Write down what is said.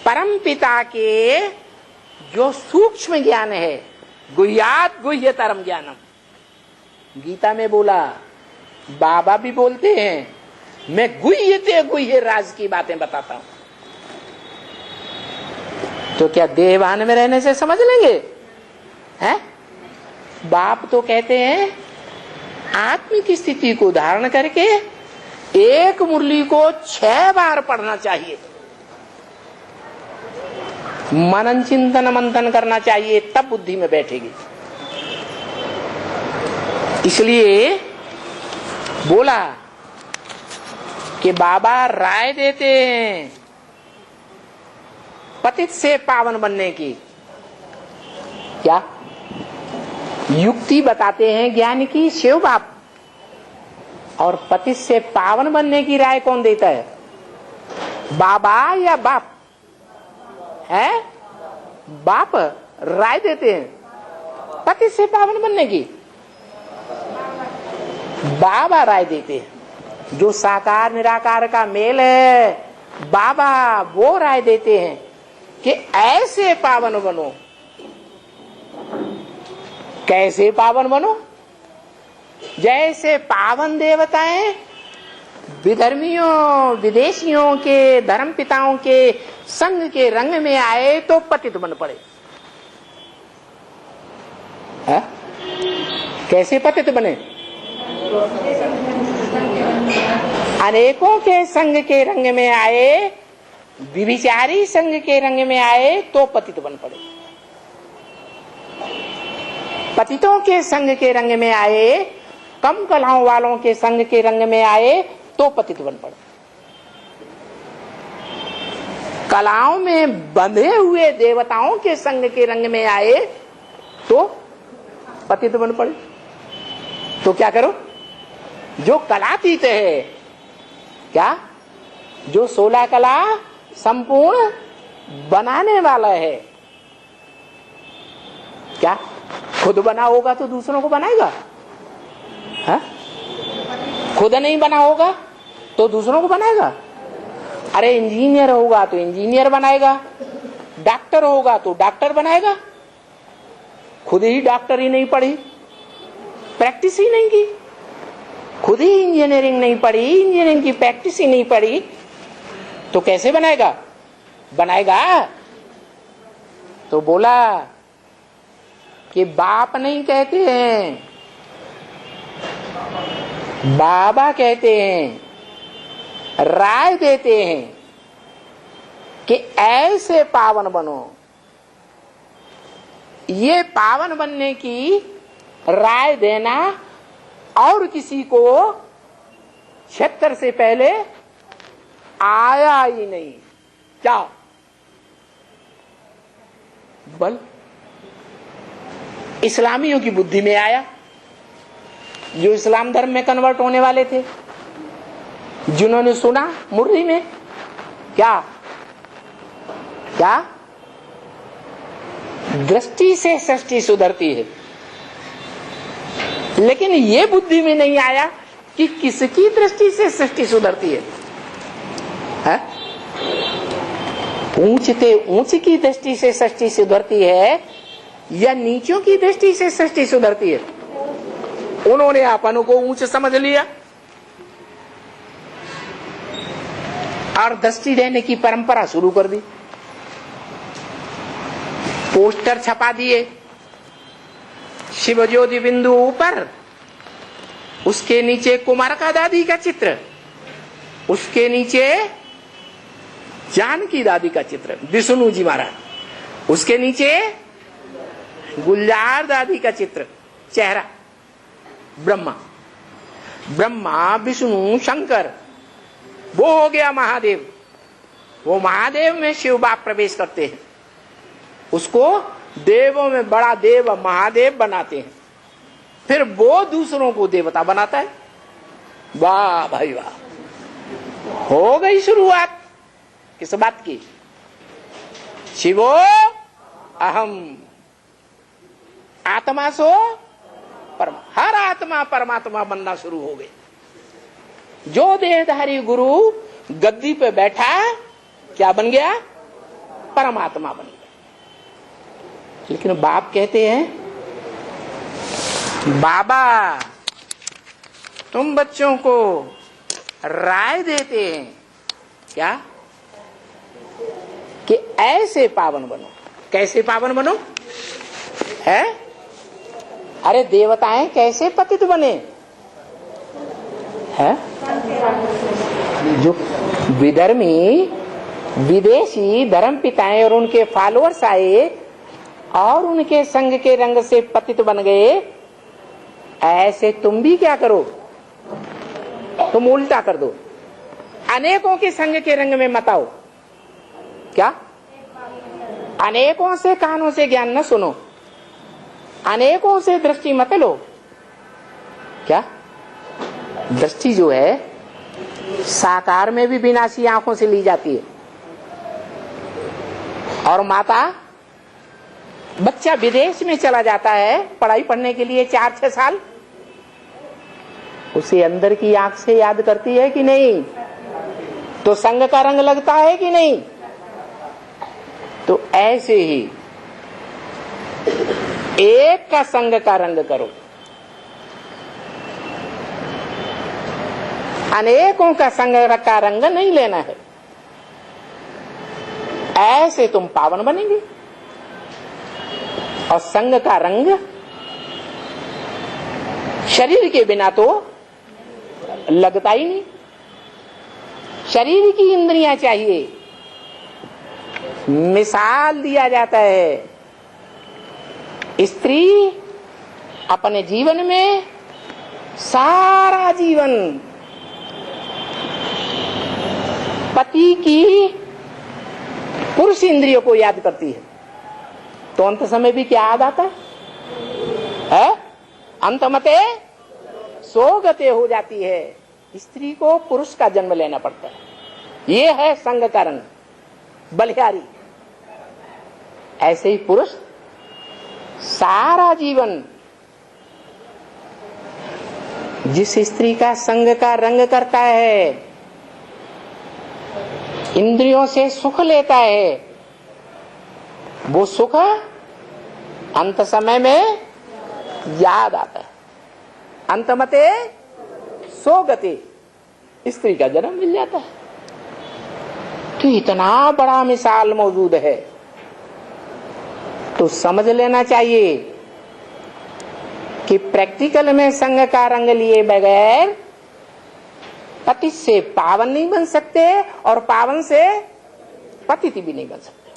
परम पिता के जो सूक्ष्म ज्ञान है, गुह्यात गुह्यतरम ज्ञानम, गीता में बोला, बाबा भी बोलते हैं, मैं गुह्यते गुह्य राज की बातें बताता हूं। तो क्या देहभान में रहने से समझ लेंगे? हैं? बाप तो कहते हैं आत्म की स्थिति को धारण करके एक मुरली को 6 बार पढ़ना चाहिए, मनन चिंतन मंथन करना चाहिए, तब बुद्धि में बैठेगी। इसलिए बोला कि बाबा राय देते हैं पतित से पावन बनने की। क्या युक्ति बताते हैं ज्ञान की शिव बाप, और पतित से पावन बनने की राय कौन देता है? बाबा या बाप है? बाप राय देते हैं पतित से पावन बनने की, बाबा राय देते हैं। जो साकार निराकार का मेल है, बाबा वो राय देते हैं कि ऐसे पावन बनो। कैसे पावन बनो? जैसे पावन देवताएं विधर्मियों विदेशियों के धर्म पिताओं के संग के रंग में आए तो पतित बन पड़े। है? कैसे पतित बने? अनेकों के संग के रंग में आए, विभिचारी संग के रंग में आए तो पतित बन पड़े। पतितों के संग के रंग में आए, कम कलाओं वालों के संग के रंग में आए तो पतित बन पड़े। कलाओं में बंधे हुए देवताओं के संग के रंग में आए तो पतित बन पड़े। तो क्या करो? जो कलातीत है, क्या जो 16 कला संपूर्ण बनाने वाला है, क्या खुद बना होगा तो दूसरों को बनाएगा? है? खुद नहीं बना होगा तो दूसरों को बनाएगा? अरे इंजीनियर होगा तो इंजीनियर बनाएगा, डॉक्टर होगा तो डॉक्टर बनाएगा। खुद ही डॉक्टर ही नहीं पढ़ी, प्रैक्टिस ही नहीं की, खुद ही इंजीनियरिंग नहीं पढ़ी, इंजीनियरिंग की प्रैक्टिस ही नहीं पढ़ी, तो कैसे बनाएगा? बनाएगा। तो बोला कि बाप नहीं कहते हैं, बाबा कहते हैं, राय देते हैं कि ऐसे पावन बनो। ये पावन बनने की राय देना और किसी को 76 से पहले आया ही नहीं। क्या बल इस्लामियों की बुद्धि में आया, जो इस्लाम धर्म में कन्वर्ट होने वाले थे, जिन्होंने सुना मुरली में, क्या क्या दृष्टि से सृष्टि सुधरती है, लेकिन ये बुद्धि में नहीं आया कि किसकी दृष्टि से सृष्टि सुधरती है? ऊंचते ऊंच की दृष्टि से सृष्टि सुधरती है या नीचों की दृष्टि से सृष्टि सुधरती है? उन्होंने अपन को ऊंच समझ लिया और दृष्टि देने की परंपरा शुरू कर दी। पोस्टर छपा दिए, शिव ज्योति बिंदु ऊपर, उसके नीचे कुमारका दादी का चित्र, उसके नीचे जानकी दादी का चित्र, विष्णु जी महाराज, उसके नीचे गुलजार दादी का चित्र, चेहरा, ब्रह्मा, ब्रह्मा विष्णु शंकर, वो हो गया महादेव। वो महादेव में शिव बाप प्रवेश करते हैं, उसको देवों में बड़ा देव महादेव बनाते हैं, फिर वो दूसरों को देवता बनाता है। वाह भाई वाह, हो गई शुरुआत किस बात की? शिवो अहम, आत्मा सो परमा, हर आत्मा परमात्मा बनना शुरू हो गई। जो देहधारी गुरु गद्दी पे बैठा क्या बन गया? परमात्मा बन गए। लेकिन बाप कहते हैं, बाबा तुम बच्चों को राय देते हैं क्या कि ऐसे पावन बनो। कैसे पावन बनो है? अरे देवताएं कैसे पतित बने है? जो विधर्मी विदेशी धर्म पिताएं और उनके फॉलोअर्स आए और उनके संग के रंग से पतित बन गए, ऐसे तुम भी क्या करो, तुम उल्टा कर दो, अनेकों के संग के रंग में मत आओ। क्या? अनेकों से कानों से ज्ञान न सुनो, अनेकों से दृष्टि मत लो। क्या? दृष्टि जो है साकार में भी विनाशी आंखों से ली जाती है। और माता, बच्चा विदेश में चला जाता है पढ़ाई पढ़ने के लिए 4-6 साल, उसे अंदर की आंख से याद करती है कि नहीं? तो संग का रंग लगता है कि नहीं? तो ऐसे ही एक का संग का रंग करो, अनेकों का संग का रंग नहीं लेना है। ऐसे तुम पावन बनेंगे। और संग का रंग शरीर के बिना तो लगता ही नहीं। शरीर की इंद्रियां चाहिए। मिसाल दिया जाता है, स्त्री अपने जीवन में सारा जीवन पति की पुरुष इंद्रियों को याद करती है, तो अंत समय भी क्या याद आता है? अंतमते सोगते हो जाती है। स्त्री को पुरुष का जन्म लेना पड़ता है। ये है संग का रंग, बलिहारी। ऐसे ही पुरुष सारा जीवन जिस स्त्री का संग का रंग करता है, इंद्रियों से सुख लेता है, वो सुख अंत समय में याद आता है। अंतमते सोगते, स्त्री का जन्म मिल जाता है। तो इतना बड़ा मिसाल मौजूद है, तो समझ लेना चाहिए कि प्रैक्टिकल में संग का रंग लिए बगैर पति से पावन नहीं बन सकते और पावन से पतित भी नहीं बन सकते।